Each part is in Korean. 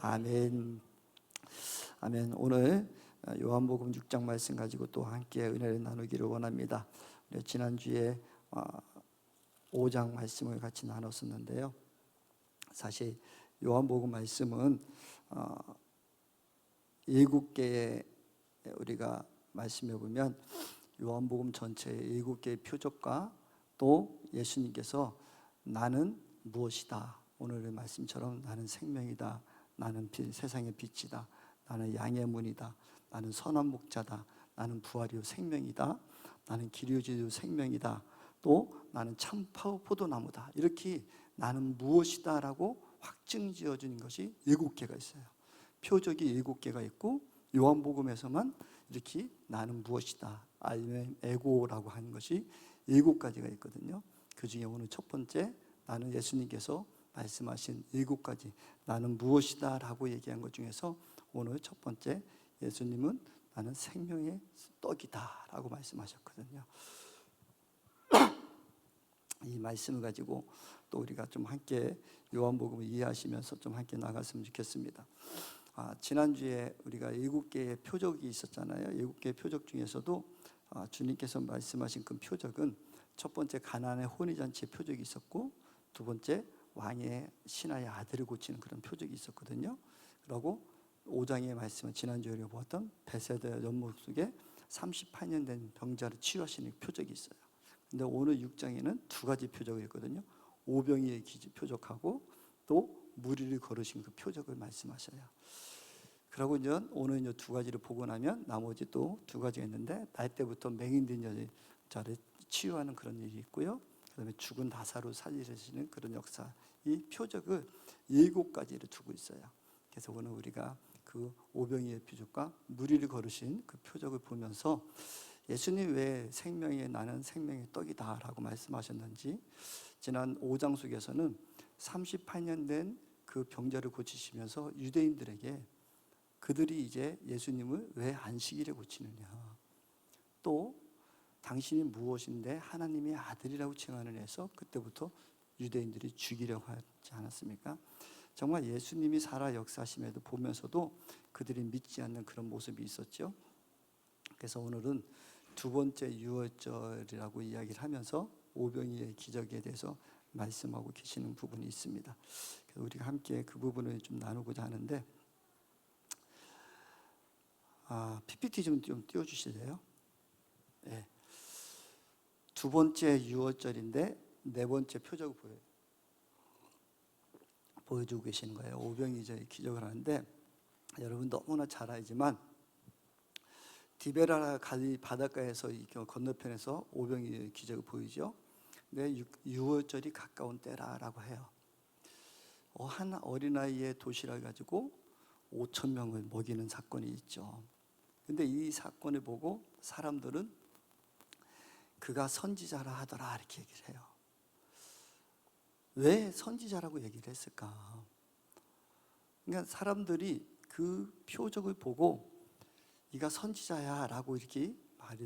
아멘. 아멘. 오늘 요한복음 6장 말씀 가지고 또 함께 은혜를 나누기를 원합니다. 지난주에 5장 말씀을 같이 나눴었는데요. 사실 요한복음 말씀은 7개의 우리가 말씀해 보면 요한복음 전체의 7개의 표적과 또 예수님께서 나는 무엇이다, 오늘의 말씀처럼 나는 생명이다, 나는 세상의 빛이다, 나는 양의 문이다, 나는 선한 목자다, 나는 부활이요 생명이다, 나는 길이요 진리요 생명이다, 또 나는 참 포도나무다, 이렇게 나는 무엇이다 라고 확증 지어주는 것이 7개가 있어요. 표적이 7개가 있고 요한복음에서만 이렇게 나는 무엇이다, 아니면 에고라고 하는 것이 7가지가 있거든요. 그 중에 오늘 첫 번째, 나는 예수님께서 말씀하신 7가지 나는 무엇이다 라고 얘기한 것 중에서 오늘 첫 번째, 예수님은 나는 생명의 떡이다 라고 말씀하셨거든요. 이 말씀을 가지고 또 우리가 좀 함께 요한복음을 이해하시면서 좀 함께 나갔으면 좋겠습니다. 지난주에 우리가 7개의 표적이 있었잖아요. 7개의 표적 중에서도 주님께서 말씀하신 그 표적은 첫 번째 가나안의 혼인잔치의 표적이 있었고, 두 번째 왕의 신하의 아들을 고치는 그런 표적이 있었거든요. 그리고 5장의 말씀은 지난주에 우리가 보았던 베세다 연못 속에 38년 된 병자를 치유하시는 표적이 있어요. 근데 오늘 6장에는 2가지 표적이 있거든요. 오병이의 표적하고 또 무리를 걸으신 그 표적을 말씀하셔요. 그리고 이제 오늘 이제 2가지를 보고 나면 나머지 또 2가지가 있는데, 날 때부터 맹인된 여자를 치유하는 그런 일이 있고요. 그다음에 죽은 나사로 살리시는 그런 역사, 이 표적을 7가지를 두고 있어요. 그래서 오늘 우리가 그 오병이의 표적과 무리를 걸으신 그 표적을 보면서 예수님 왜 생명의 나는 생명의 떡이다 라고 말씀하셨는지, 지난 5장 속에서는 38년 된 그 병자를 고치시면서 유대인들에게 그들이 이제 예수님을 왜 안식일에 고치느냐, 또 당신이 무엇인데 하나님의 아들이라고 칭하는 해서 그때부터 유대인들이 죽이려고 하지 않았습니까? 정말 예수님이 살아 역사하심에도 보면서도 그들이 믿지 않는 그런 모습이 있었죠. 그래서 오늘은 2번째 유월절이라고 이야기를 하면서 오병이의 기적에 대해서 말씀하고 계시는 부분이 있습니다. 그래서 우리가 함께 그 부분을 좀 나누고자 하는데, PPT 좀 띄워주실래요? 네. 2번째 유월절인데 4번째 표적을 보여주고 계시는 거예요. 오병이 이제 기적을 하는데, 여러분 너무나 잘 알지만 디베라 갈릴리 바닷가에서 이 건너편에서 오병이의 기적을 보이죠. 근데 유월절이 가까운 때라고 해요. 한 어린아이의 도시락 가지고 5,000명을 먹이는 사건이 있죠. 근데 이 사건을 보고 사람들은 그가 선지자라 하더라 이렇게 얘기를 해요. 왜 선지자라고 얘기를 했을까? 그러니까 사람들이 그 표적을 보고 이가 선지자야 라고 이렇게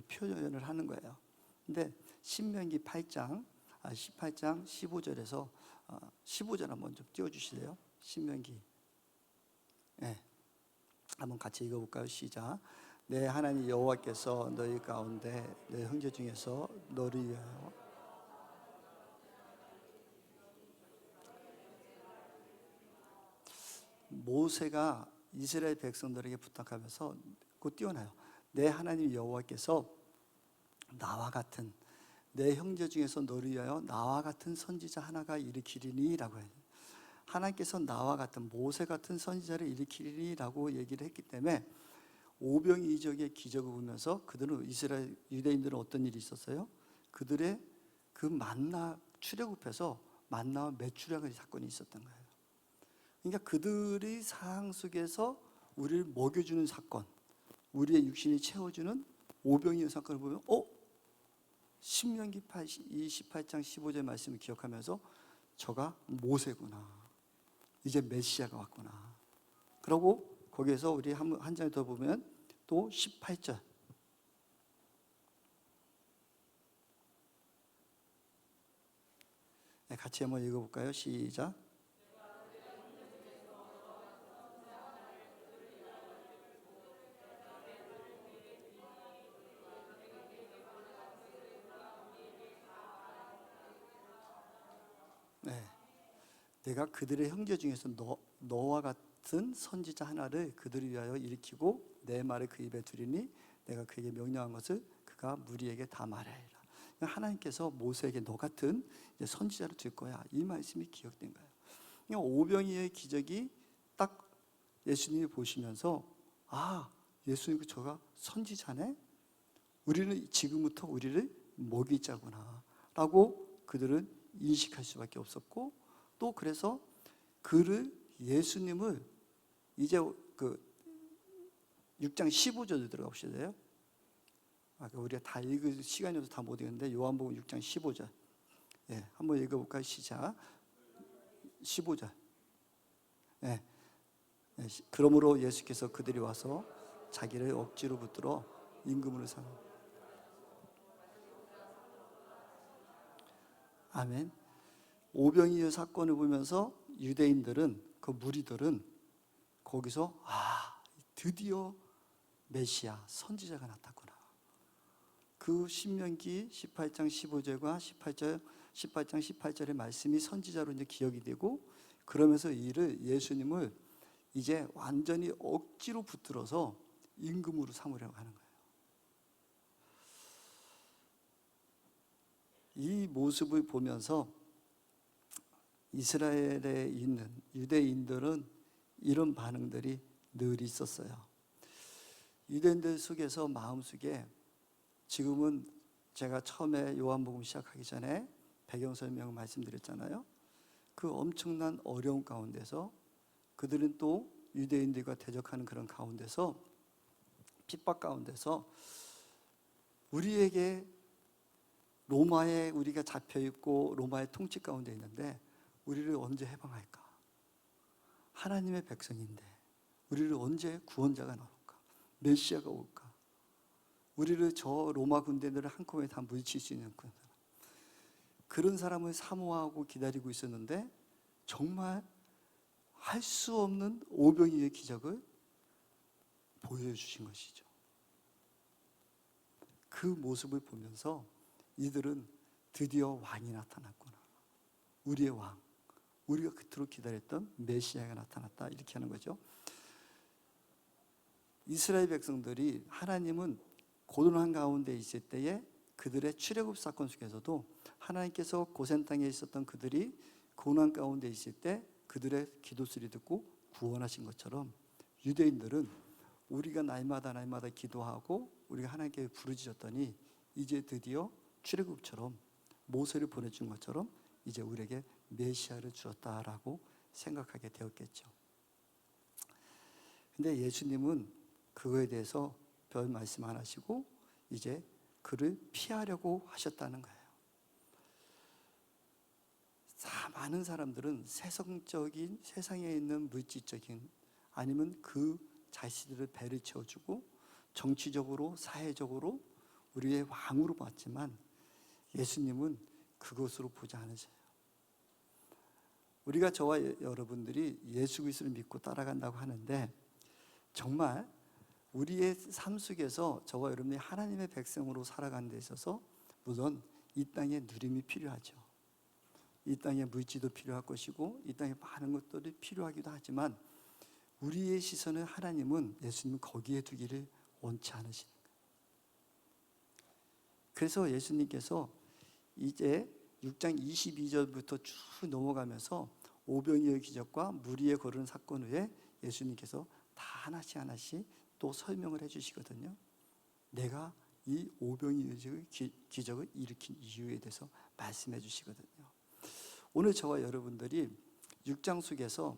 표현을 하는 거예요. 근데 신명기 18장 15절에서 15절 한번 좀 띄워주실래요? 신명기. 네. 한번 같이 읽어볼까요? 시작. 내 하나님 여호와께서 너희 가운데 내 형제 중에서 너를 위하여 모세가 이스라엘 백성들에게 부탁하면서 곧 띄워놔요. 내 하나님 여호와께서 나와 같은 내 형제 중에서 너를 위하여 나와 같은 선지자 하나가 일으키리니 라고 해요. 하나님께서 나와 같은 모세 같은 선지자를 일으키리니 라고 얘기를 했기 때문에 오병이 이적의 기적을 보면서 그들은 이스라엘 유대인들은 어떤 일이 있었어요? 그들의 그 만나 출애굽해서 만나와 매출하는 사건이 있었던 거예요. 그러니까 그들의 상황 속에서 우리를 먹여주는 사건, 우리의 육신이 채워주는 오병이의 사건을 보면 신명기 28장 15절 말씀을 기억하면서 저가 모세구나, 이제 메시아가 왔구나. 그리고 거기에서 우리 한 장 더 보면 또 18절, 같이 한번 읽어볼까요? 시작. 내가 그들의 형제 중에서 너와 같은 선지자 하나를 그들을 위하여 일으키고 내 말을 그 입에 두리니 내가 그에게 명령한 것을 그가 무리에게 다 말하리라. 하나님께서 모세에게 너 같은 선지자를 줄 거야, 이 말씀이 기억된 거예요. 오병이어의 기적이 딱 예수님이 보시면서 예수님 저가 선지자네? 우리는 지금부터 우리를 먹이자구나 라고 그들은 인식할 수밖에 없었고, 또 그래서 예수님을 이제 그 6장 15절로 들어가 보셔야 돼요. 우리가 다 읽을 시간이 없어서 다 못 읽는데 요한복음 6장 15절 한번 읽어볼까요? 시작. 15절. 그러므로 예수께서 그들이 와서 자기를 억지로 붙들어 임금으로 삼아. 아멘. 오병이어 사건을 보면서 유대인들은, 그 무리들은 거기서 드디어 메시아 선지자가 나타났구나. 그 신명기 18장 15절과 18장 18절의 말씀이 선지자로 이제 기억이 되고, 그러면서 예수님을 이제 완전히 억지로 붙들어서 임금으로 삼으려고 하는 거예요. 이 모습을 보면서 이스라엘에 있는 유대인들은 이런 반응들이 늘 있었어요. 유대인들 속에서 마음속에, 지금은 제가 처음에 요한복음 시작하기 전에 배경 설명을 말씀드렸잖아요. 그 엄청난 어려움 가운데서 그들은 또 유대인들과 대적하는 그런 가운데서, 핍박 가운데서 우리에게 로마에 우리가 잡혀있고 로마의 통치 가운데 있는데 우리를 언제 해방할까? 하나님의 백성인데 우리를 언제 구원자가 나올까? 메시아가 올까? 우리를 저 로마 군대들을 한꺼번에 다 물리칠 수 있는 그런 사람을 사모하고 기다리고 있었는데, 정말 할 수 없는 오병이어의 기적을 보여주신 것이죠. 그 모습을 보면서 이들은 드디어 왕이 나타났구나, 우리의 왕, 우리가 그토록 기다렸던 메시아가 나타났다, 이렇게 하는 거죠. 이스라엘 백성들이, 하나님은 고난한 가운데 있을 때에 그들의 출애굽 사건 속에서도 하나님께서 고센 땅에 있었던 그들이 고난 가운데 있을 때 그들의 기도 소리 듣고 구원하신 것처럼, 유대인들은 우리가 날마다 기도하고 우리가 하나님께 부르짖었더니 이제 드디어 출애굽처럼 모세를 보내준 것처럼 이제 우리에게 메시아를 주었다라고 생각하게 되었겠죠. 근데 예수님은 그거에 대해서 별 말씀 안 하시고 이제 그를 피하려고 하셨다는 거예요. 많은 사람들은 세상적인, 세상에 있는 물질적인, 아니면 그 자신들을 배를 채워주고 정치적으로, 사회적으로 우리의 왕으로 봤지만 예수님은 그것으로 보지 않으세요. 우리가, 저와 여러분들이 예수 그리스도를 믿고 따라간다고 하는데, 정말 우리의 삶 속에서 저와 여러분이 하나님의 백성으로 살아가는 데 있어서 물론 이 땅에 누림이 필요하죠. 이 땅에 물질도 필요할 것이고 이 땅에 많은 것들이 필요하기도 하지만, 우리의 시선을 하나님은, 예수님은 거기에 두기를 원치 않으시는 거예요. 그래서 예수님께서 이제 6장 22절부터 쭉 넘어가면서 오병이어의 기적과 무리의 거르는 사건 후에 예수님께서 다 하나씩 또 설명을 해주시거든요. 내가 이 오병이어의 기적을 일으킨 이유에 대해서 말씀해 주시거든요. 오늘 저와 여러분들이 6장 속에서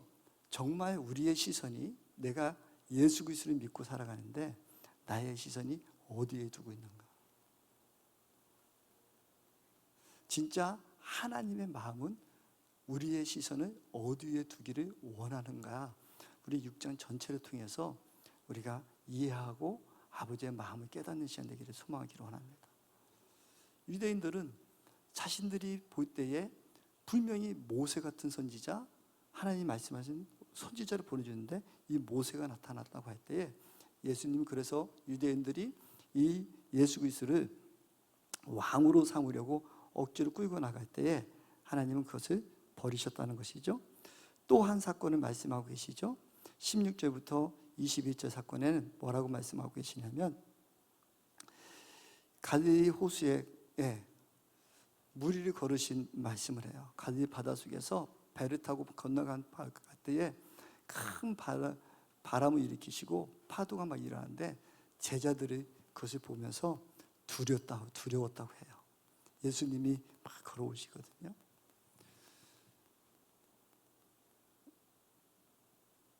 정말 우리의 시선이, 내가 예수 그리스도를 믿고 살아가는데 나의 시선이 어디에 두고 있는가? 진짜 하나님의 마음은 우리의 시선을 어디에 두기를 원하는가? 우리 6장 전체를 통해서 우리가 이해하고 아버지의 마음을 깨닫는 시간 되기를 소망하기를 원합니다. 유대인들은 자신들이 볼 때에 분명히 모세 같은 선지자, 하나님 말씀하신 선지자를 보내주는데 이 모세가 나타났다고 할 때에 예수님, 그래서 유대인들이 이 예수 그리스도를 왕으로 삼으려고 억지로 끌고 나갈 때에 하나님은 그것을 버리셨다는 것이죠. 또 한 사건을 말씀하고 계시죠. 16절부터 21절 사건에는 뭐라고 말씀하고 계시냐면, 갈릴리 호수에 무리를 걸으신 말씀을 해요. 갈릴리 바닷속에서 배를 타고 건너간 때에 큰 바람을 일으키시고 파도가 막 일어나는데 제자들이 그것을 보면서 두려웠다고 해요. 예수님이 막 걸어오시거든요.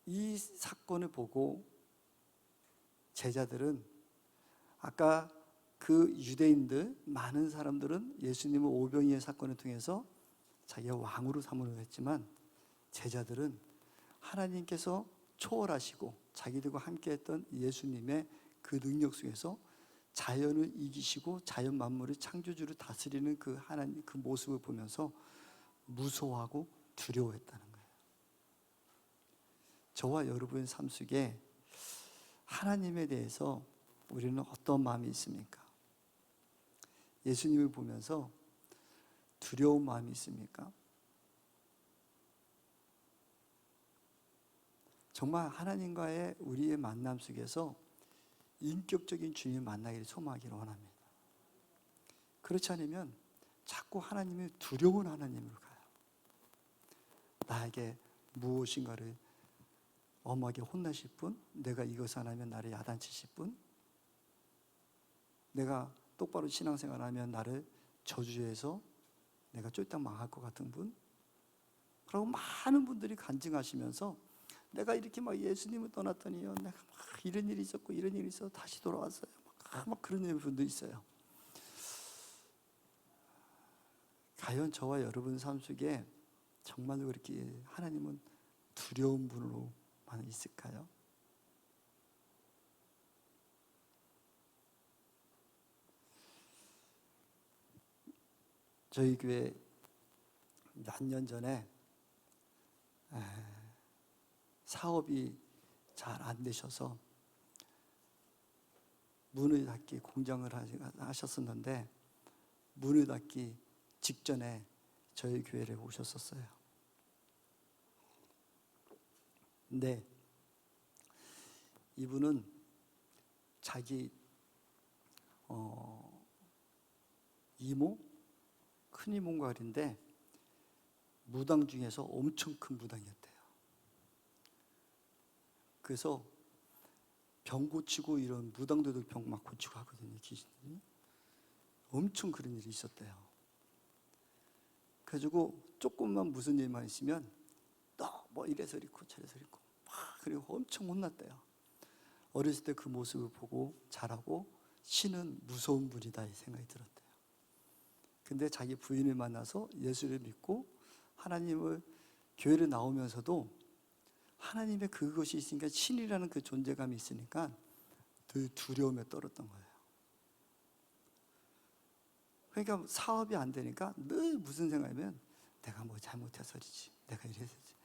이 사건을 보고 제자들은, 아까 그 유대인들 많은 사람들은 예수님을 오병이의 사건을 통해서 자기가 왕으로 삼으려 했지만, 제자들은 하나님께서 초월하시고 자기들과 함께했던 예수님의 그 능력 속에서 자연을 이기시고 자연 만물을 창조주를 다스리는 그 하나님, 그 모습을 보면서 무서워하고 두려워했다는 거예요. 저와 여러분의 삶 속에 하나님에 대해서 우리는 어떤 마음이 있습니까? 예수님을 보면서 두려운 마음이 있습니까? 정말 하나님과의 우리의 만남 속에서 인격적인 주님을 만나기를 소망하기를 원합니다. 그렇지 않으면 자꾸 하나님이 두려운 하나님으로 가요. 나에게 무엇인가를 엄하게 혼나실 분, 내가 이것을 안 하면 나를 야단치실 분, 내가 똑바로 신앙생활 하면 나를 저주해서 내가 쫄딱 망할 것 같은 분, 그리고 많은 분들이 간증하시면서 내가 이렇게 막 예수님을 떠났더니요, 내가 막 이런 일이 있었고 이런 일이 있어서 다시 돌아왔어요. 막 그런 분도 있어요. 과연 저와 여러분 삶 속에 정말로 그렇게 하나님은 두려운 분으로만 있을까요? 저희 교회 몇 년 전에 사업이 잘 안 되셔서 문을 닫기 공장을 하셨었는데, 문을 닫기 직전에 저희 교회를 오셨었어요. 근데 이분은 자기 이모? 큰 이모인가 그런데 무당 중에서 엄청 큰 무당이었대요. 그래서 병 고치고 이런 무당들도 병 막 고치고 하거든요, 귀신이. 엄청 그런 일이 있었대요. 그래가지고 조금만 무슨 일만 있으면 너 뭐 이래서 이렇고 저래서 이렇고 막, 그리고 엄청 혼났대요. 어렸을 때 그 모습을 보고 자라고 신은 무서운 분이다 이 생각이 들었대요. 근데 자기 부인을 만나서 예수를 믿고 하나님을 교회를 나오면서도 하나님의 그것이 있으니까, 신이라는 그 존재감이 있으니까 늘 두려움에 떨었던 거예요. 그러니까 사업이 안 되니까 늘 무슨 생각이면 내가 뭐 잘못해서이지, 내가 이래서지,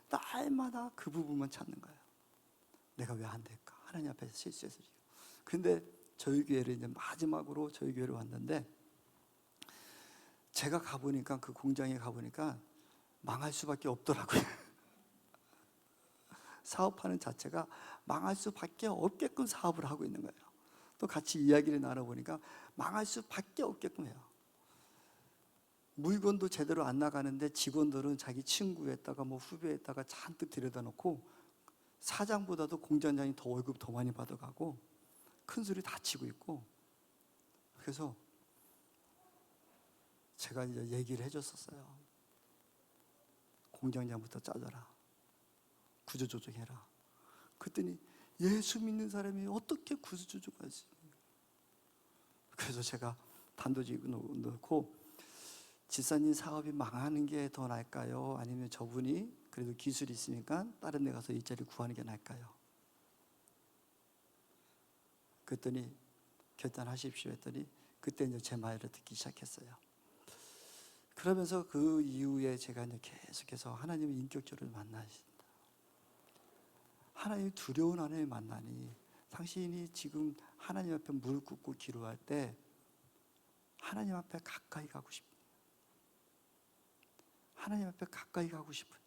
날마다 그 부분만 찾는 거예요. 내가 왜 안 될까? 하나님 앞에서 실수해서. 근데 저희 교회를 이제 마지막으로 저희 교회를 왔는데, 제가 가보니까 그 공장에 가보니까 망할 수밖에 없더라고요. 사업하는 자체가 망할 수밖에 없게끔 사업을 하고 있는 거예요. 또 같이 이야기를 나눠보니까 망할 수밖에 없게끔 해요. 물건도 제대로 안 나가는데 직원들은 자기 친구에다가 뭐 후배에다가 잔뜩 들여다 놓고 사장보다도 공장장이 더 월급 더 많이 받아가고 큰 소리 다 치고 있고, 그래서 제가 이제 얘기를 해줬었어요. 공장장부터 잘라라, 구조조정해라. 그랬더니 예수 믿는 사람이 어떻게 구조조정하지? 그래서 제가 단도직입 넣고, 집사님 사업이 망하는 게 더 나을까요? 아니면 저분이 그래도 기술이 있으니까 다른 데 가서 일자리 구하는 게 나을까요? 그랬더니 결단하십시오 했더니 그때 이제 제 말을 듣기 시작했어요. 그러면서 그 이후에 제가 이제 계속해서 하나님을 인격적으로 만나신다. 하나님 두려운 하나님을 만나니, 당신이 지금 하나님 앞에 무릎 꿇고 기도할 때 하나님 앞에 가까이 가고 싶어요. 하나님 앞에 가까이 가고 싶어요.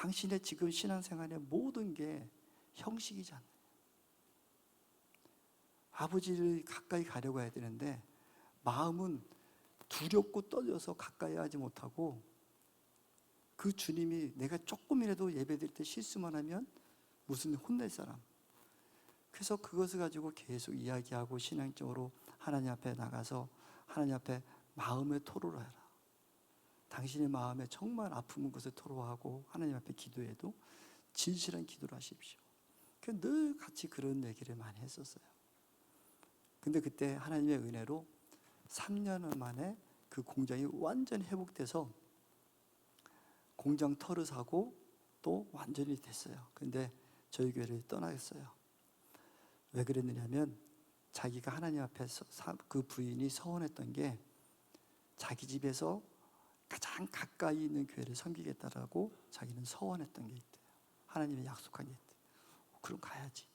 당신의 지금 신앙생활의 모든 게 형식이잖아요. 아버지를 가까이 가려고 해야 되는데 마음은 두렵고 떨려서 가까이 하지 못하고, 그 주님이 내가 조금이라도 예배드릴 때 실수만 하면 무슨 혼낼 사람. 그래서 그것을 가지고 계속 이야기하고 신앙적으로 하나님 앞에 나가서 하나님 앞에 마음의 토로를 해라. 당신의 마음에 정말 아픈 것을 토로하고 하나님 앞에 기도해도 진실한 기도를 하십시오. 늘 같이 그런 얘기를 많이 했었어요. 근데 그때 하나님의 은혜로 3년 만에 그 공장이 완전히 회복돼서 공장 털을 사고 또 완전히 됐어요. 근데 저희 교회를 떠나겠어요. 왜 그랬느냐면 자기가 하나님 앞에서 그 부인이 서원했던 게 자기 집에서 가장 가까이 있는 교회를 섬기겠다라고 자기는 서원했던 게 있대요. 하나님이 약속한 게 있대요. 그럼 가야지.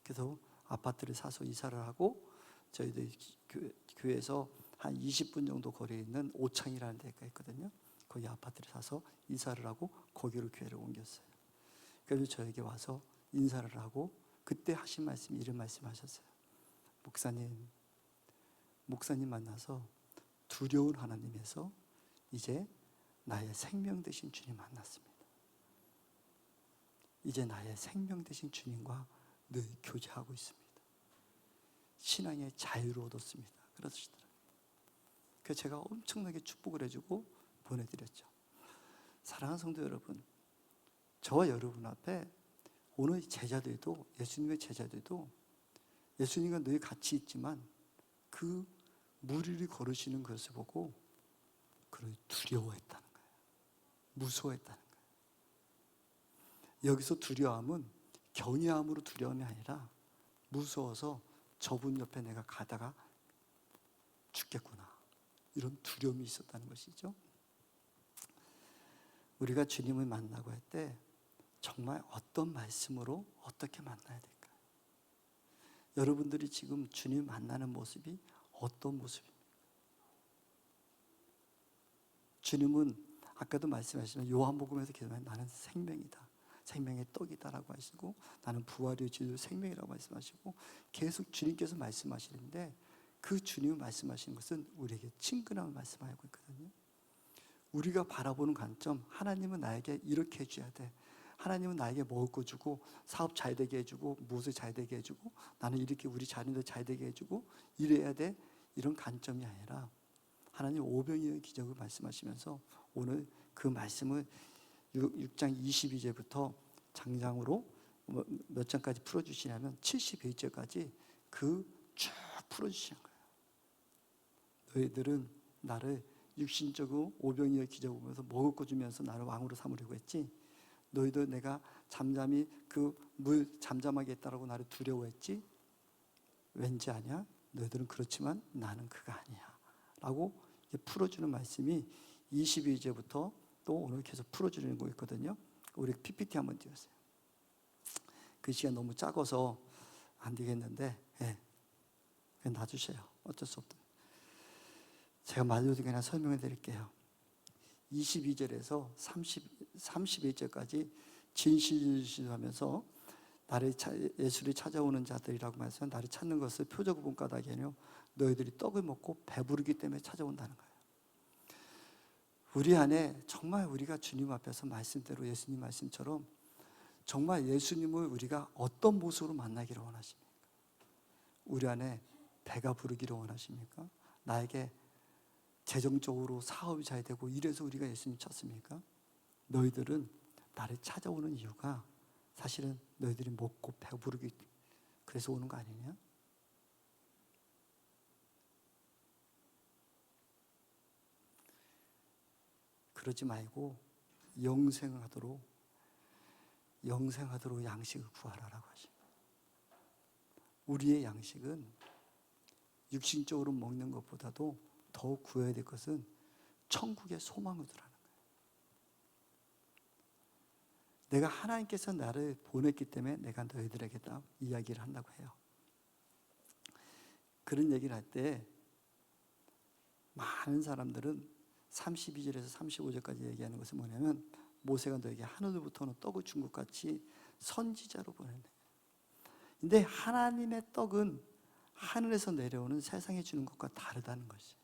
그래서 아파트를 사서 이사를 하고 저희들 교회에서 한 20분 정도 거리에 있는 오창이라는 데가 있거든요. 거기 아파트를 사서 이사를 하고 거기로 교회를 옮겼어요. 그래서 저에게 와서 인사를 하고 그때 하신 말씀이 이런 말씀하셨어요. 목사님 만나서 두려운 하나님에서 이제 나의 생명 되신 주님 만났습니다. 이제 나의 생명 되신 주님과 늘 교제하고 있습니다. 신앙의 자유를 얻었습니다. 그러시더라고요. 그래서 제가 엄청나게 축복을 해주고 보내드렸죠. 사랑하는 성도 여러분, 저와 여러분 앞에 오늘 제자들도, 예수님의 제자들도 예수님과 늘 같이 있지만 그 무리를 걸으시는 것을 보고 그를 두려워했다는 거예요. 무서워했다는 거예요. 여기서 두려움은 경외함으로 두려움이 아니라 무서워서 저분 옆에 내가 가다가 죽겠구나, 이런 두려움이 있었다는 것이죠. 우리가 주님을 만나고 할 때 정말 어떤 말씀으로 어떻게 만나야 될까요? 여러분들이 지금 주님 만나는 모습이 어떤 모습입니까? 주님은 아까도 말씀하시면 요한복음에서 기도하면 나는 생명이다, 생명의 떡이다라고 하시고 나는 부활의 주 생명이라고 말씀하시고 계속 주님께서 말씀하시는데 그 주님이 말씀하시는 것은 우리에게 친근함을 말씀하고 있거든요. 우리가 바라보는 관점, 하나님은 나에게 이렇게 해줘야 돼, 하나님은 나에게 먹을 거 주고 사업 잘 되게 해주고 무엇을 잘 되게 해주고 나는 이렇게 우리 자녀들 잘 되게 해주고 이래야 돼, 이런 관점이 아니라 하나님 오병이어의 기적을 말씀하시면서 오늘 그 말씀을 6장 22절부터 장장으로 몇 장까지 풀어주시냐면 71절까지 그 쭉 풀어주시는 거예요. 너희들은 나를 육신적으로 오병이어의 기적을 보면서 먹을 거 주면서 나를 왕으로 삼으려고 했지, 너희도 내가 잠잠히 그 물 잠잠하게 했다라고 나를 두려워했지, 왠지 아냐? 너희들은 그렇지만 나는 그가 아니야 라고 풀어주는 말씀이 22절부터 또 오늘 계속 풀어주는 거 있거든요. 우리 PPT 한번 띄우세요. 글씨가 너무 작아서 안 되겠는데 그냥 놔주세요. 어쩔 수 없다. 제가 말로 그냥 설명해 드릴게요. 22절에서 31절까지 진실하면서 예수를 찾아오는 자들이라고 말해서 나를 찾는 것을 표적을 까닭이 아니요 너희들이 떡을 먹고 배부르기 때문에 찾아온다는 거예요. 우리 안에 정말 우리가 주님 앞에서 말씀대로 예수님 말씀처럼 정말 예수님을 우리가 어떤 모습으로 만나기를 원하십니까? 우리 안에 배가 부르기를 원하십니까? 나에게 재정적으로 사업이 잘 되고 이래서 우리가 예수님 찾습니까? 너희들은 나를 찾아오는 이유가 사실은 너희들이 먹고 배부르기 그래서 오는 거 아니냐? 그러지 말고 영생하도록 양식을 구하라라고 하십니다. 우리의 양식은 육신적으로 먹는 것보다도 더 구해야 될 것은 천국의 소망을 두라는 거예요. 내가 하나님께서 나를 보냈기 때문에 내가 너희들에게 다 이야기를 한다고 해요. 그런 얘기를 할 때 많은 사람들은 32절에서 35절까지 얘기하는 것은 뭐냐면 모세가 너에게 하늘로부터 떡을 준 것 같이 선지자로 보내네. 근데 하나님의 떡은 하늘에서 내려오는 세상에 주는 것과 다르다는 것이.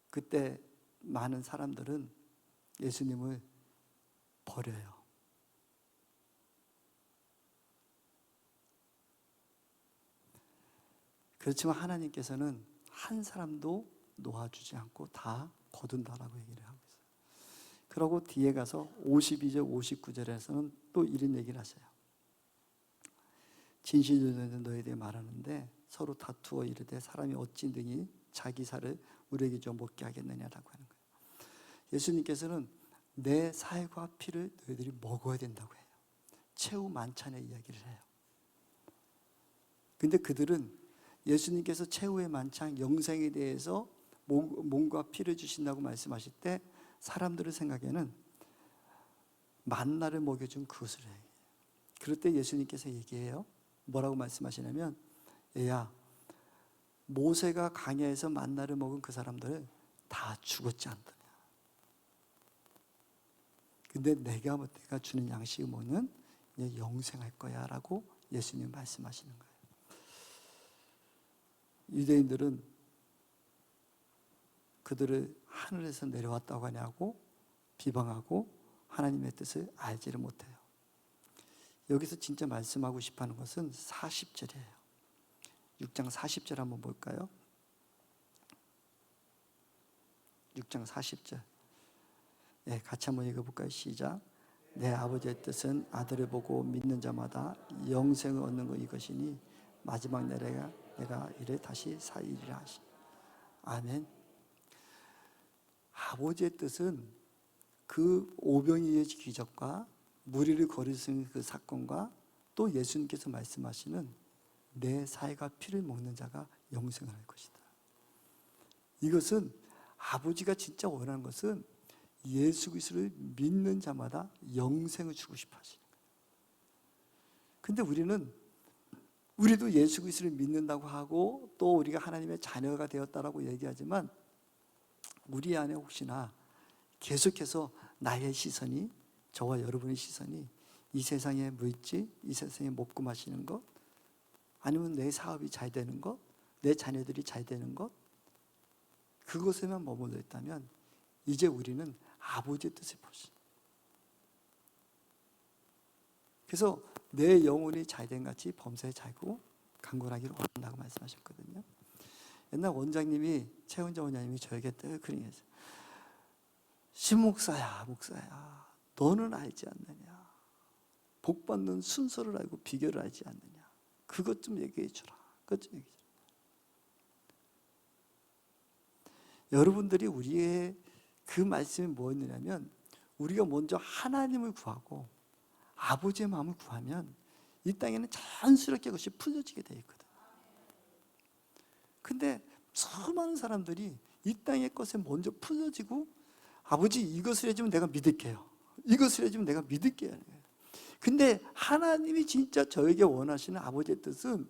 그때 많은 사람들은 예수님을 버려요. 그렇지만 하나님께서는 한 사람도 놓아주지 않고 다 거둔다라고 얘기를 하고 있어요. 그러고 뒤에 가서 52절 59절에서는 또 이런 얘기를 하세요. 진실로 너에 대해 말하는데 서로 다투어 이르되 사람이 어찌 등이 자기 살을 우리에게 좀 먹게 하겠느냐라고 하는 거예요. 예수님께서는 내 살과 피를 너희들이 먹어야 된다고 해요. 최후 만찬의 이야기를 해요. 근데 그들은 예수님께서 최후의 만찬 영생에 대해서 몸과 피를 주신다고 말씀하실 때 사람들의 생각에는 만나를 먹여준 그것을 해요. 그럴 때 예수님께서 얘기해요. 뭐라고 말씀하시냐면, 얘야, 모세가 광야에서 만나를 먹은 그 사람들 다 죽었지 않느냐. 근데 내가 주는 양식을 먹는 영생할 거야 라고 예수님 말씀하시는 거예요. 유대인들은 그들을 하늘에서 내려왔다고 하냐고 비방하고 하나님의 뜻을 알지를 못해요. 여기서 진짜 말씀하고 싶어하는 것은 40절이에요. 6장 40절 한번 볼까요? 6장 40절. 네, 같이 한번 읽어볼까요? 시작. 내 아버지의 뜻은 아들을 보고 믿는 자마다 영생을 얻는 것 이것이니 마지막 날에 내가 이를 다시 살리리라 하시. 아멘. 아버지의 뜻은 그 오병이의 기적과 무리를 거르신 그 사건과 또 예수님께서 말씀하시는 내 살과 피를 먹는 자가 영생을 할 것이다. 이것은 아버지가 진짜 원하는 것은 예수 그리스도를 믿는 자마다 영생을 주고 싶어 하시는 거예요. 근데 우리도 예수 그리스도를 믿는다고 하고 또 우리가 하나님의 자녀가 되었다라고 얘기하지만 우리 안에 혹시나 계속해서 나의 시선이, 저와 여러분의 시선이 이 세상의 물질, 이 세상에 먹고 마시는 것, 아니면 내 사업이 잘 되는 것, 내 자녀들이 잘 되는 것, 그것에만 머물러 있다면 이제 우리는 아버지의 뜻을 보시. 그래서 내 영혼이 잘된 같이 범사에 잘고 강건하기를 원한다고 말씀하셨거든요. 옛날 원장님이, 최은정 원장님이 저에게 늘 그런 얘기 했어요. 신목사야, 목사야, 너는 알지 않느냐. 복 받는 순서를 알고 비결을 알지 않느냐. 그것 좀 얘기해 주라. 그것 좀 얘기해 주라. 여러분들이 우리의 그 말씀이 뭐였느냐면, 우리가 먼저 하나님을 구하고 아버지의 마음을 구하면 이 땅에는 자연스럽게 그것이 풀려지게 되어 있거든. 근데 수많은 사람들이 이 땅의 것에 먼저 풀려지고, 아버지 이것을 해주면 내가 믿을게요, 이것을 해주면 내가 믿을게요. 근데 하나님이 진짜 저에게 원하시는 아버지의 뜻은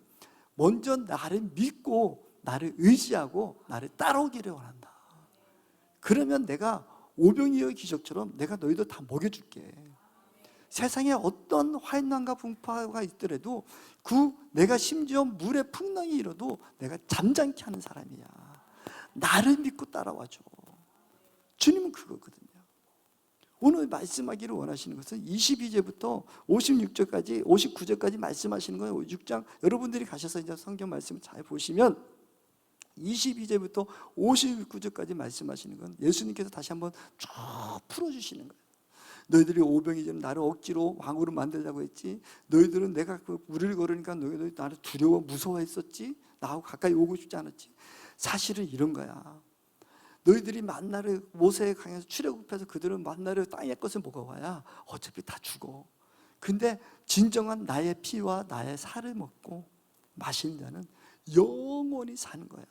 먼저 나를 믿고 나를 의지하고 나를 따라오기를 원한다. 그러면 내가 오병이어의 기적처럼 내가 너희들 다 먹여줄게. 세상에 어떤 환난과 풍파가 있더라도 내가 심지어 물에 풍랑이 일어도 내가 잠잠케 하는 사람이야. 나를 믿고 따라와줘. 주님은 그거거든요. 오늘 말씀하기를 원하시는 것은 22절부터 56절까지 59절까지 말씀하시는 거예요. 6장 여러분들이 가셔서 이제 성경 말씀을 잘 보시면 22절부터 59절까지 말씀하시는 건 예수님께서 다시 한번 쭉 풀어주시는 거예요. 너희들이 오병이처럼 나를 억지로 왕으로 만들자고 했지. 너희들은 내가 그 물을 걸으니까 너희들이 나를 두려워 무서워했었지. 나하고 가까이 오고 싶지 않았지. 사실은 이런 거야. 너희들이 만나를 모세의 강에서 출애굽해서 그들은 만나를 땅의 것을 먹어봐야 어차피 다 죽어. 근데 진정한 나의 피와 나의 살을 먹고 마시는 자는 영원히 사는 거야.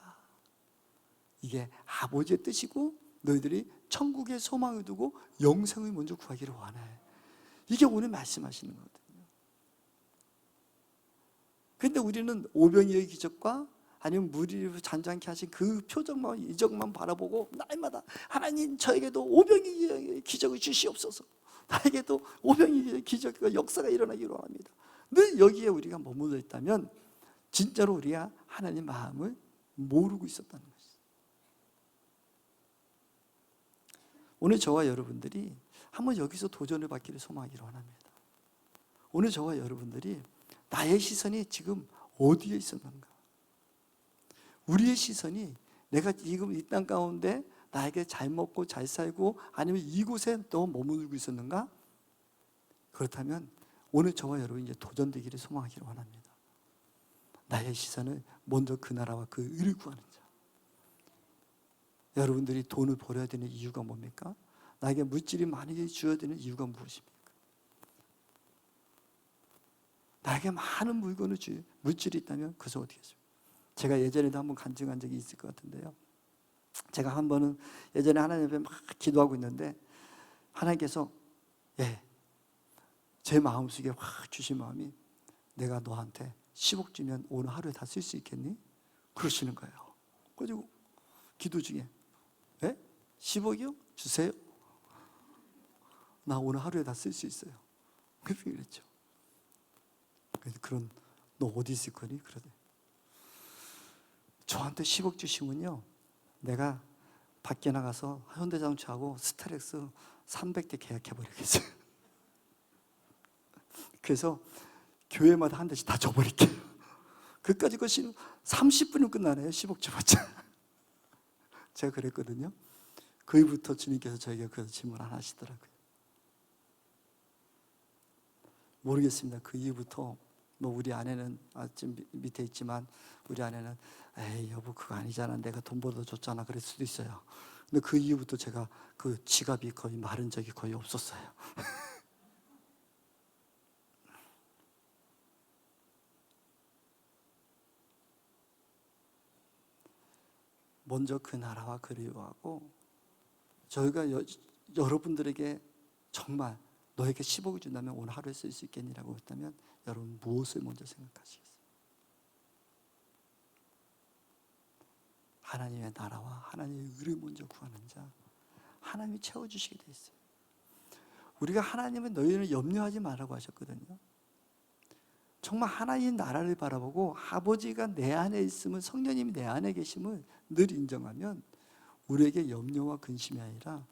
이게 아버지의 뜻이고 너희들이 천국의 소망을 두고 영생을 먼저 구하기를 원해. 이게 오늘 말씀하시는 거거든요. 근데 우리는 오병이어의 기적과 아니면 무리로 잔잔케 하신 그 표정만 이적만 바라보고 날마다 하나님 저에게도 오병이의 기적을 주시옵소서, 나에게도 오병이의 기적과 역사가 일어나기를 원합니다. 늘 여기에 우리가 머물러 있다면 진짜로 우리가 하나님 마음을 모르고 있었다는 것이죠. 오늘 저와 여러분들이 한번 여기서 도전을 받기를 소망하기를 원합니다. 오늘 저와 여러분들이 나의 시선이 지금 어디에 있었는가? 우리의 시선이 내가 지금 이 땅 가운데 나에게 잘 먹고 잘 살고 아니면 이곳에 또 머물고 있었는가? 그렇다면 오늘 저와 여러분이 이제 도전되기를 소망하기를 원합니다. 나의 시선을 먼저 그 나라와 그 의를 구하는 자. 여러분들이 돈을 벌어야 되는 이유가 뭡니까? 나에게 물질이 많이 주어야 되는 이유가 무엇입니까? 나에게 많은 물건을 물질이 있다면 그것을 어떻게 했습니까? 제가 예전에도 한번 간증한 적이 있을 것 같은데요. 제가 한 번은 예전에 하나님 앞에 막 기도하고 있는데 하나님께서 제 마음속에 확 주신 마음이 내가 너한테 10억 주면 오늘 하루에 다 쓸 수 있겠니? 그러시는 거예요. 그래가지고 기도 중에 10억이요? 주세요. 나 오늘 하루에 다 쓸 수 있어요. 그렇게 그랬죠. 그래서 그런 너 어디 있을 거니? 그러대. 저한테 10억 주시면요, 내가 밖에 나가서 현대자동차하고 스타렉스 300대 계약해버리겠어요. 그래서 교회마다 한 대씩 다 줘버릴게요. 그까지 것이 30분이면 끝나네요. 10억 줘봤자. 제가 그랬거든요. 그 이후부터 주님께서 저에게 그 질문 안 하시더라고요. 모르겠습니다. 그 이후부터 뭐 우리 아내는 지금 밑에 있지만 우리 아내는 에이 여보 그거 아니잖아, 내가 돈 벌어 줬잖아, 그럴 수도 있어요. 근데 그 이후부터 제가 그 지갑이 거의 마른 적이 거의 없었어요. 먼저 그 나라와 그를 구하고, 저희가 여러분들에게 정말 너에게 10억을 준다면 오늘 하루에 쓸 수 있겠니라고 했다면 여러분 무엇을 먼저 생각하시겠어요? 하나님의 나라와 하나님의 의를 먼저 구하는 자, 하나님이 채워주시게 돼 있어요. 우리가 하나님은 너희는 염려하지 말라고 하셨거든요. 정말 하나님 나라를 바라보고 아버지가 내 안에 있음을, 성령님이 내 안에 계심을 늘 인정하면 우리에게 염려와 근심이 아니라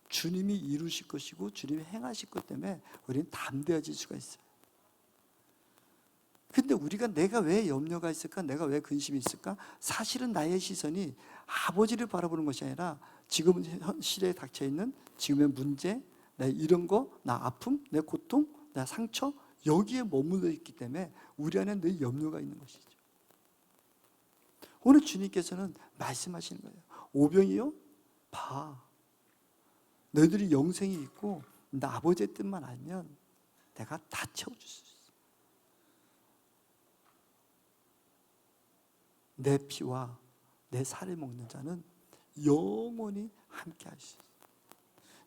주님이 이루실 것이고 주님이 행하실 것 때문에 우리는 담대해질 수가 있어요. 근데 우리가 내가 왜 염려가 있을까? 내가 왜 근심이 있을까? 사실은 나의 시선이 아버지를 바라보는 것이 아니라 지금 현실에 닥쳐있는 지금의 문제, 내 이런 거, 나 아픔, 내 고통, 내 상처, 여기에 머물러 있기 때문에 우리 안에 늘 염려가 있는 것이죠. 오늘 주님께서는 말씀하시는 거예요. 오병이요? 봐. 너희들이 영생이 있고 나 아버지의 뜻만 알면 내가 다 채워줄 수 있어. 내 피와 내 살을 먹는 자는 영원히 함께 할 수 있어.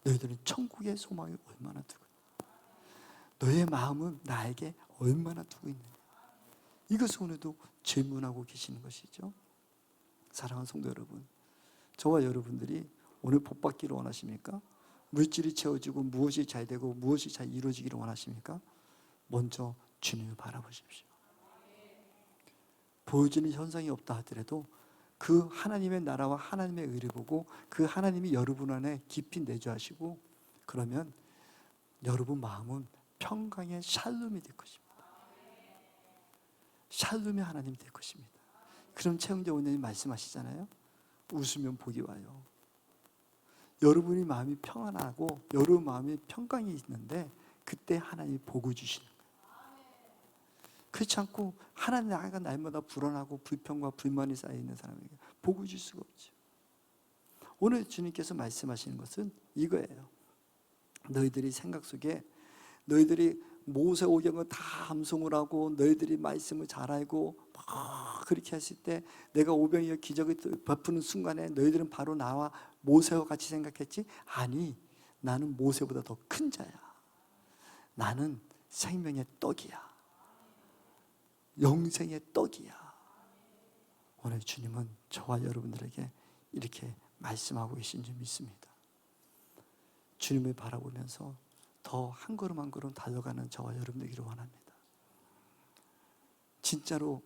너희들은 천국의 소망이 얼마나 두고 있느냐, 너의 마음은 나에게 얼마나 두고 있느냐, 이것을 오늘도 질문하고 계시는 것이죠. 사랑하는 성도 여러분, 저와 여러분들이 오늘 복 받기를 원하십니까? 물질이 채워지고 무엇이 잘 되고 무엇이 잘 이루어지기를 원하십니까? 먼저 주님을 바라보십시오. 보여지는 현상이 없다 하더라도 그 하나님의 나라와 하나님의 의를 보고 그 하나님이 여러분 안에 깊이 내주하시고, 그러면 여러분 마음은 평강의 샬롬이 될 것입니다. 샬롬의 하나님이 될 것입니다. 그럼 최영재 원장님 말씀하시잖아요. 웃으면 복이 와요. 여러분이 마음이 평안하고 여러분 마음이 평강이 있는데 그때 하나님이 복을 주시는 거예요. 그렇지 않고 하나님 나라가 날마다 불안하고 불평과 불만이 쌓여있는 사람에게 복을 줄 수가 없죠. 오늘 주님께서 말씀하시는 것은 이거예요. 너희들이 생각 속에 너희들이 모세오경을 다 암송을 하고 너희들이 말씀을 잘 알고 막 그렇게 했을 때 내가 오병이어 기적을 베푸는 순간에 너희들은 바로 나와 모세와 같이 생각했지? 아니, 나는 모세보다 더 큰 자야. 나는 생명의 떡이야. 영생의 떡이야. 오늘 주님은 저와 여러분들에게 이렇게 말씀하고 계신 줄 믿습니다. 주님을 바라보면서 더 한 걸음 한 걸음 달려가는 저와 여러분 되기를 원합니다. 진짜로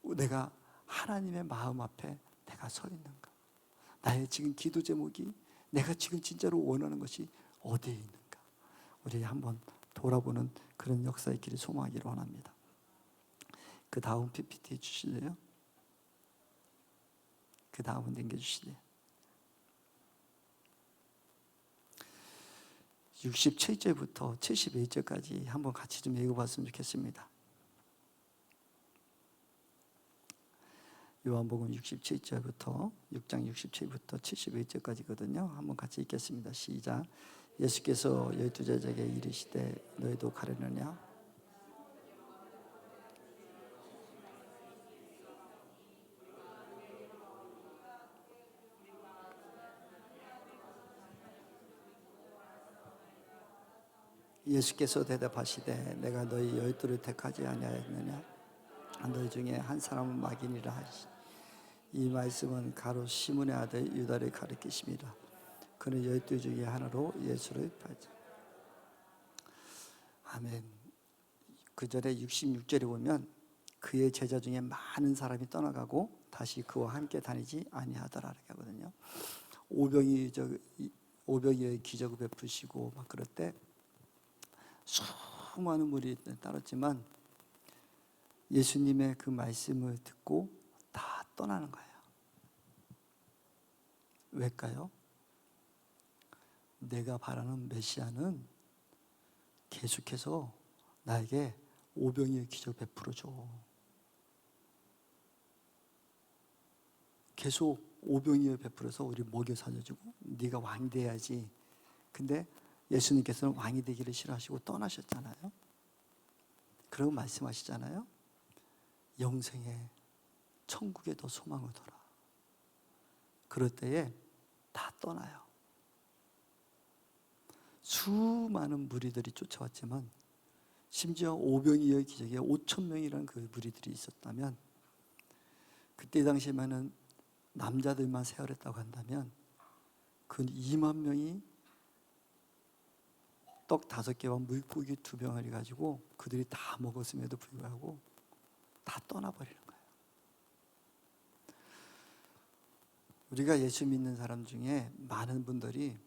내가 하나님의 마음 앞에 내가 서 있는가? 나의 지금 기도 제목이 내가 지금 진짜로 원하는 것이 어디에 있는가? 우리 한번 돌아보는 그런 역사의 길을 소망하기를 원합니다. 그 다음 PPT 주실래요? 그 다음은 넘겨주실래요? 67절부터 71절까지 한번 같이 좀 읽어봤으면 좋겠습니다. 요한복음 67절부터 6장 67부터 71절까지거든요. 한번 같이 읽겠습니다. 시작. 예수께서 12제자에게 이르시되 너희도 가려느냐? 예수께서 대답하시되 내가 너희 12를 택하지 아니하였느냐? 너희 중에 한 사람은 마귀니라 하시. 이 말씀은 가로 시몬의 아들 유다를 가리키심이라. 그는 12 중에 하나로 예수를 팔자. 아멘. 그 절에 66절에 보면 그의 제자 중에 많은 사람이 떠나가고 다시 그와 함께 다니지 아니하더라 이렇게 하거든요. 오병이의 기적을 베푸시고 막 그럴 때 수많은 무리 따랐지만 예수님의 그 말씀을 듣고 다 떠나는 거예요. 왜일까요? 내가 바라는 메시아는 계속해서 나에게 오병이의 기적 베풀어줘. 계속 오병이를 베풀어서 우리 먹여 살려주고 네가 왕이 돼야지. 근데 예수님께서는 왕이 되기를 싫어하시고 떠나셨잖아요. 그러고 말씀하시잖아요. 영생에 천국에 더 소망을 둬라. 그럴 때에 다 떠나요. 수많은 무리들이 쫓아왔지만 심지어 오병이어의 기적에 5,000명이라는 그 무리들이 있었다면 그때 당시에는 남자들만 세월했다고 한다면 그 2만 명이 떡 5개와 물고기 2병아리 가지고 그들이 다 먹었음에도 불구하고 다 떠나버리는 거예요. 우리가 예수 믿는 사람 중에 많은 분들이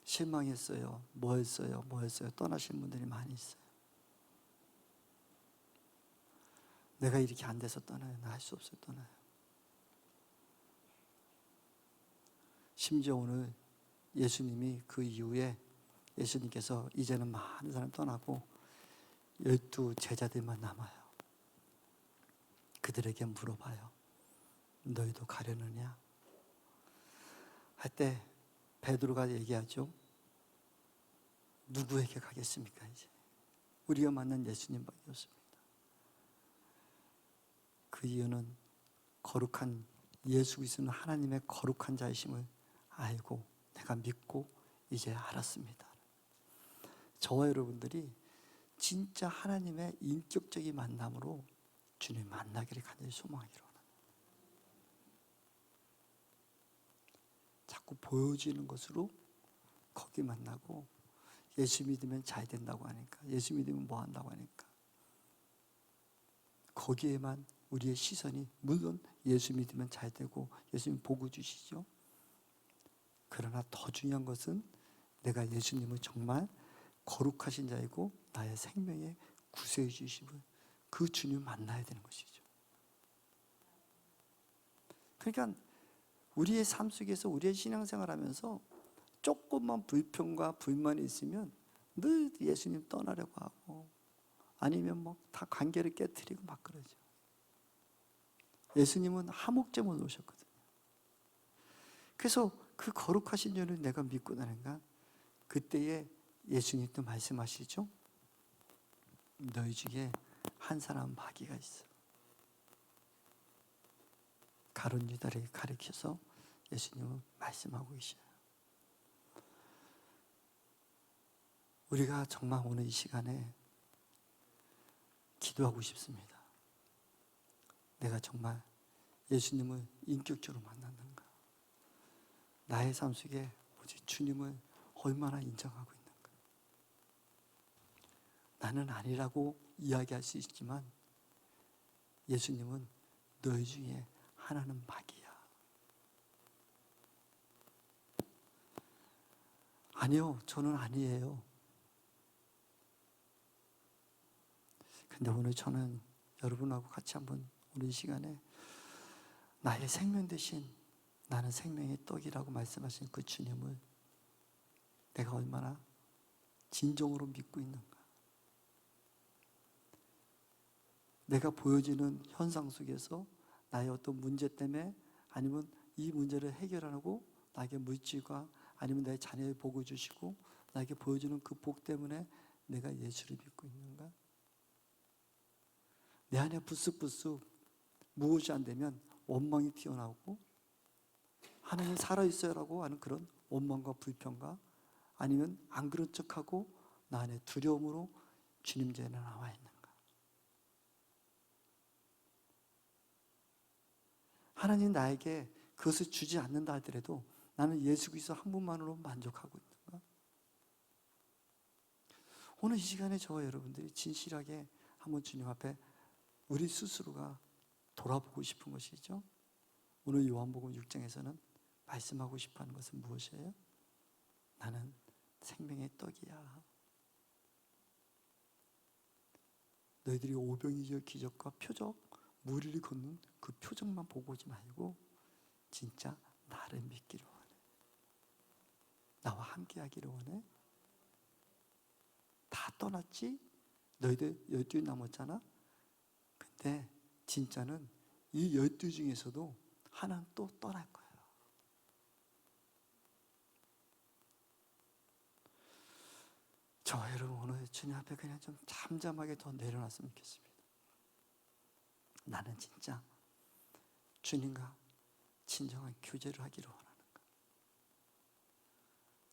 실망했어요. 뭐 했어요? 떠나신 분들이 많이 있어요. 내가 이렇게 안 돼서 떠나요. 나 할 수 없어요. 떠나요. 심지어 오늘 예수님이 그 이후에 예수님께서 이제는 많은 사람 떠나고 12 제자들만 남아요. 그들에게 물어봐요. 너희도 가려느냐? 할 때 베드로가 얘기하죠. 누구에게 가겠습니까? 이제 우리가 만난 예수님밖에 없습니다. 그 이유는 거룩한 예수 그리스도는 하나님의 거룩한 자이심을 알고 내가 믿고 이제 알았습니다. 저와 여러분들이 진짜 하나님의 인격적인 만남으로 주님 만나기를 간절히 소망하기로 합니다. 자꾸 보여지는 것으로 거기 만나고 예수 믿으면 잘 된다고 하니까 예수 믿으면 뭐 한다고 하니까 거기에만 우리의 시선이 물론 예수 믿으면 잘 되고 예수님 복을 주시죠. 그러나 더 중요한 것은 내가 예수님을 정말 거룩하신 자이고 나의 생명의 구세해 주심을 그 주님 만나야 되는 것이죠. 그러니까 우리의 삶 속에서 우리의 신앙생활 하면서 조금만 불평과 불만이 있으면 늘 예수님 떠나려고 하고 아니면 뭐 다 관계를 깨트리고 막 그러죠. 예수님은 하목제물 오셨거든요. 그래서 그 거룩하신 주를 내가 믿고 나는가 그때에 예수님도 말씀하시죠. 너희 중에 한 사람 마귀가 있어. 가룟 유다를 가리켜서 예수님은 말씀하고 계셔요. 우리가 정말 오늘 이 시간에 기도하고 싶습니다. 내가 정말 예수님을 인격적으로 만났는가? 나의 삶 속에 오직 주님을 얼마나 인정하고 있는가? 나는 아니라고 이야기할 수 있지만 예수님은 너희 중에 하나는 막이야. 아니요, 저는 아니에요. 근데 오늘 저는 여러분하고 같이 한번 오늘 이 시간에 나의 생명 대신 나는 생명의 떡이라고 말씀하신 그 주님을 내가 얼마나 진정으로 믿고 있는가? 내가 보여지는 현상 속에서 나의 어떤 문제 때문에 아니면 이 문제를 해결하고 나에게 물질과 아니면 내 자녀의 복을 주시고 나에게 보여주는 그 복 때문에 내가 예수를 믿고 있는가? 내 안에 부스부스 무엇이 안 되면 원망이 튀어나오고 하나님 살아있어요라고 하는 그런 원망과 불평과 아니면 안 그런 척하고 나 안에 두려움으로 주님 전에 나와 있는가? 하나님 나에게 그것을 주지 않는다 하더라도 나는 예수 그리스도 한 분만으로 만족하고 있는가? 오늘 이 시간에 저와 여러분들이 진실하게 한번 주님 앞에 우리 스스로가 돌아보고 싶은 것이죠. 오늘 요한복음 6장에서는 말씀하고 싶어하는 것은 무엇이에요? 나는 생명의 떡이야. 너희들이 오병이어 기적과 표적, 무리를 걷는 그 표적만 보고 오지 말고 진짜 나를 믿기를 원해. 나와 함께 하기를 원해. 다 떠났지? 너희들 12 남았잖아? 근데 진짜는 이 12 중에서도 하나는 또 떠날 거예요. 저 여러분 오늘 주님 앞에 그냥 좀 잠잠하게 더 내려놨으면 좋겠습니다. 나는 진짜 주님과 진정한 교제를 하기를 원하는가?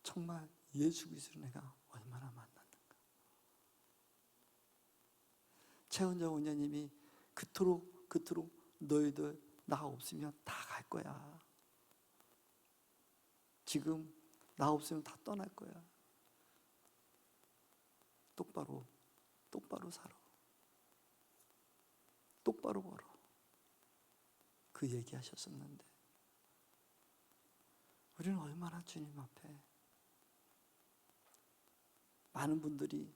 정말 예수 그리스도를 내가 얼마나 만났는가? 최은정 원장님이 그토록 너희들 나 없으면 다 갈 거야. 지금 나 없으면 다 떠날 거야. 똑바로 살아. 똑바로 걸어. 그 얘기하셨었는데 우리는 얼마나 주님 앞에 많은 분들이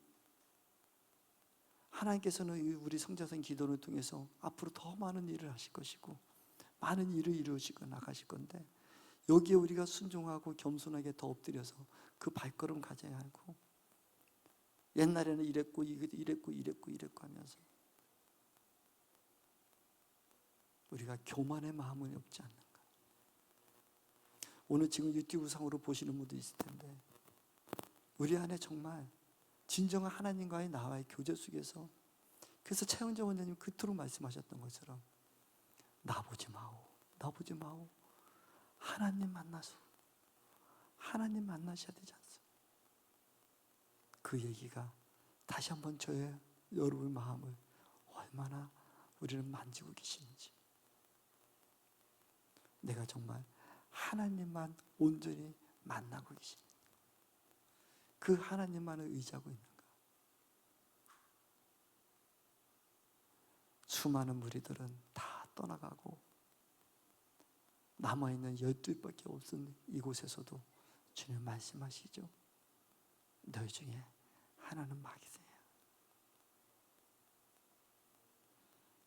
하나님께서는 우리 성자성 기도를 통해서 앞으로 더 많은 일을 하실 것이고 많은 일을 이루어지고 나가실 건데 여기에 우리가 순종하고 겸손하게 더 엎드려서 그 발걸음 가져야 하고 옛날에는 이랬고 하면서 우리가 교만의 마음은 없지 않는가? 오늘 지금 유튜브상으로 보시는 분도 있을 텐데 우리 안에 정말 진정한 하나님과의 나와의 교제 속에서 그래서 최은정 원장님 그토록 말씀하셨던 것처럼 나보지 마오 하나님 만나셔야 되지 않습니까? 그 얘기가 다시 한번 저의 여러분의 마음을 얼마나 우리는 만지고 계시는지 내가 정말 하나님만 온전히 만나고 계시는가? 그 하나님만을 의지하고 있는가? 수많은 무리들은 다 떠나가고 남아있는 12밖에 없는 이곳에서도 주님 말씀하시죠. 너희 중에 하나는 마귀세요.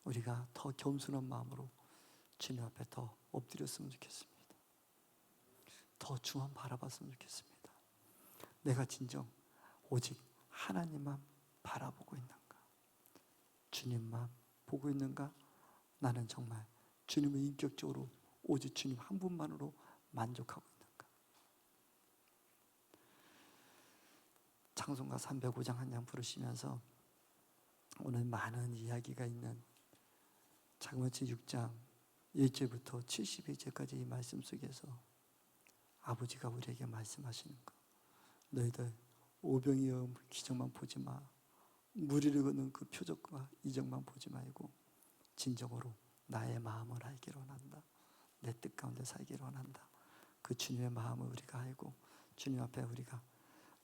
우리가 더 겸손한 마음으로 주님 앞에 더 엎드렸으면 좋겠습니다. 더 주만 바라봤으면 좋겠습니다. 내가 진정 오직 하나님만 바라보고 있는가? 주님만 보고 있는가? 나는 정말 주님을 인격적으로 오직 주님 한 분만으로 만족하고 있는가? 찬송가 305장 한 장 부르시면서 오늘 많은 이야기가 있는 장로치 6장 1절부터 72절까지 이 말씀 속에서 아버지가 우리에게 말씀하시는 것, 너희들 오병이어 기적만 보지 마, 무리를 걷는 그 표적과 이적만 보지 말고 진정으로 나의 마음을 알기를 원한다. 내 뜻 가운데 살기를 원한다. 그 주님의 마음을 우리가 알고 주님 앞에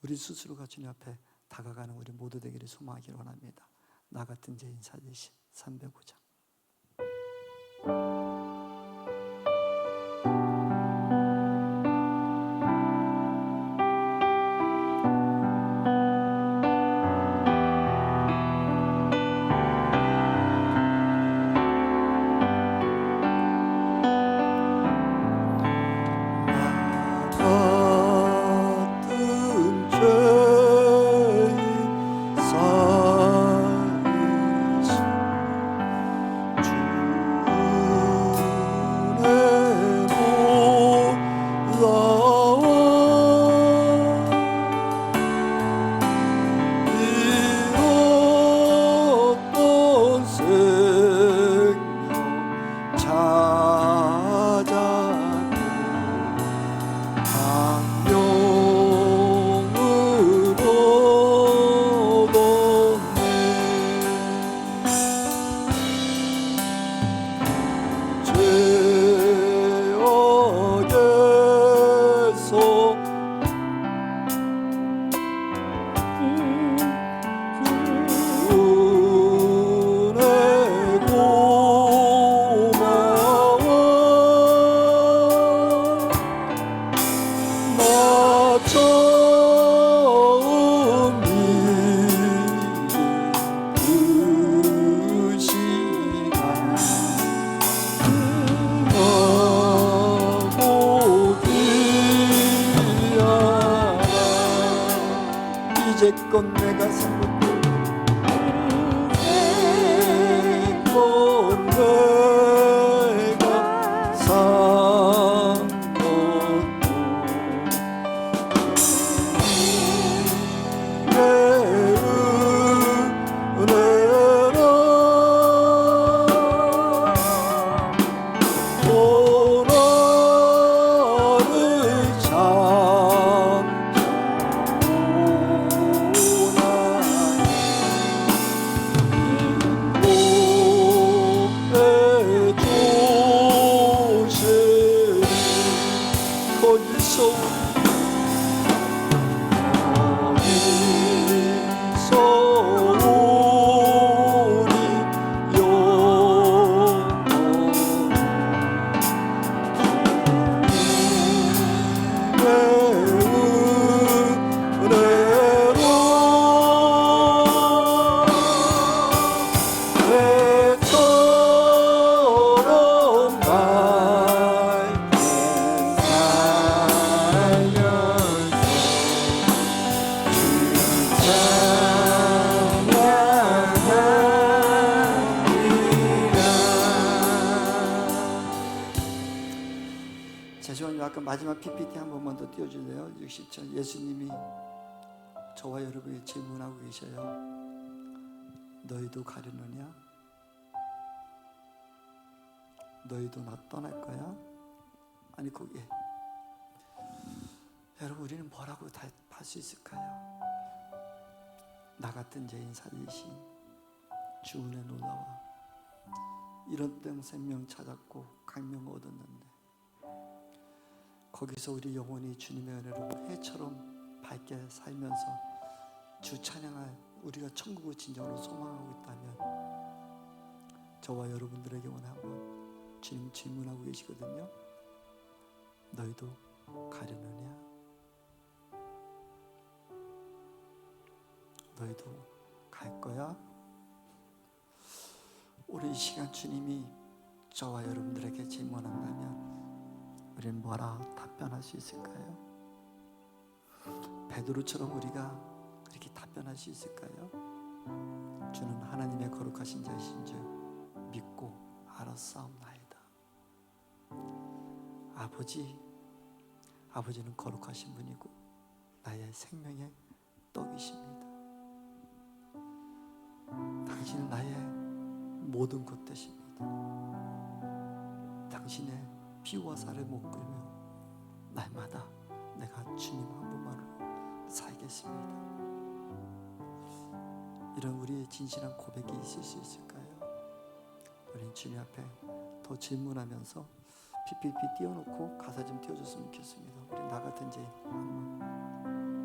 우리 스스로가 주님 앞에 다가가는 우리 모두 되기를 소망하기를 원합니다. 나 같은 죄인 살리신 305장. 이제껏 내가 산 것들 이제껏 내가 산 것들 내 은혜라 오라를 참 죄송해요. 아까 마지막 PPT 한 번만 더 띄워주세요. 60절. 예수님이 저와 여러분에게 질문하고 계셔요. 너희도 가려느냐? 너희도 나 떠날 거야? 아니 거기에 여러분 우리는 뭐라고 다 할 수 있을까요? 나 같은 죄인 살리신 주 은혜 놀라와 이런 때 생명 찾았고 강명 얻었는데 거기서 우리 영혼이 주님의 은혜로 해처럼 밝게 살면서 주 찬양할 우리가 천국을 진정으로 소망하고 있다면 저와 여러분들에게 오늘 한번 주님 질문하고 계시거든요. 너희도 가려느냐? 너희도 갈 거야? 우리 이 시간 주님이 저와 여러분들에게 질문한다면 우리는 뭐라 답변할 수 있을까요? 베드로처럼 우리가 그렇게 답변할 수 있을까요? 주는 하나님의 거룩하신 자이신 줄 믿고 알았사옵나이다. 아버지는 거룩하신 분이고 나의 생명의 떡이십니다. 당신은 나의 모든 것 되십니다. 당신의 피와 살을 못 끌며 날마다 내가 주님 한 분만으로 살겠습니다. 이런 우리의 진실한 고백이 있을 수 있을까요? 우리 주님 앞에 더 질문하면서 PPT 띄워놓고 가사 좀 띄워줬으면 좋겠습니다. 우리 나 같은 죄인